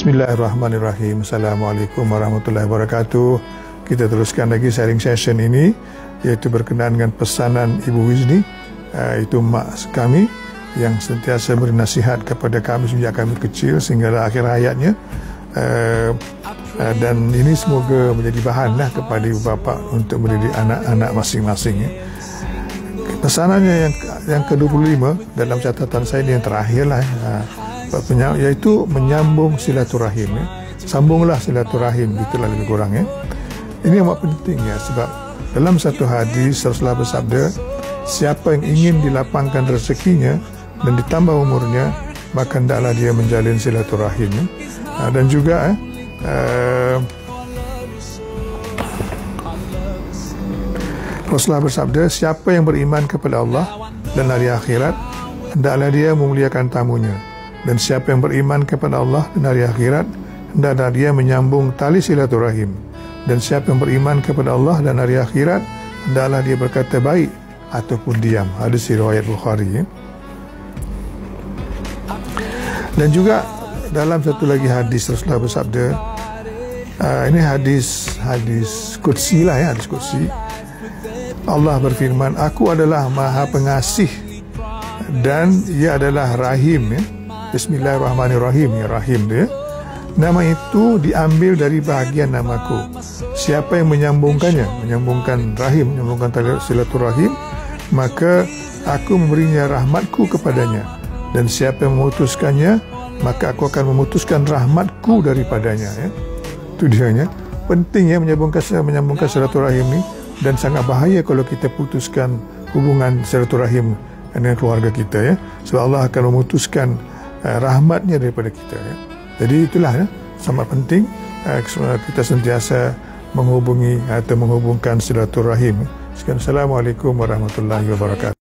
Bismillahirrahmanirrahim. Assalamualaikum warahmatullahi wabarakatuh. Kita teruskan lagi sharing session ini, iaitu berkenaan dengan pesanan Ibu Wizni, itu mak kami yang sentiasa beri nasihat kepada kami sejak kami kecil sehingga akhir hayatnya. Dan ini semoga menjadi bahanlah kepada ibu bapa untuk mendidik anak-anak masing-masing. Pesanannya yang ke-25 dalam catatan saya ini yang terakhirlah, iaitu menyambung silaturahim. Sambunglah silaturahim, gitulah lebih kurang. Ini amat penting sebab dalam satu hadis Rasulullah bersabda, siapa yang ingin dilapangkan rezekinya dan ditambah umurnya, maka hendaklah dia menjalin silaturahim. Dan juga Rasulullah bersabda, siapa yang beriman kepada Allah dan hari akhirat, hendaklah dia memuliakan tamunya. Dan siapa yang beriman kepada Allah dan hari akhirat, hendaklah dia menyambung tali silaturahim. Dan siapa yang beriman kepada Allah dan hari akhirat, hendaklah dia berkata baik ataupun diam. Hadis riwayat Bukhari. Dan juga dalam satu lagi hadis Rasulullah bersabda, ini hadis qudsi lah, hadis qudsi. Allah berfirman, aku adalah maha pengasih dan ia adalah rahim. Bismillahirrahmanirrahim, rahim dia. Nama itu diambil dari bahagian namaku. Siapa yang menyambungkannya, menyambungkan rahim, menyambungkan tali silaturahim, maka aku memberinya rahmatku kepadanya. Dan siapa yang memutuskannya, maka aku akan memutuskan rahmatku daripadanya. Itu dia. Penting menyambungkan silaturahim ni, dan sangat bahaya kalau kita putuskan hubungan silaturahim dengan keluarga kita. Sebab Allah akan memutuskan rahmatnya daripada kita. Jadi itulah sangat penting kita sentiasa menghubungi atau menghubungkan silaturahim. Assalamualaikum warahmatullahi wabarakatuh.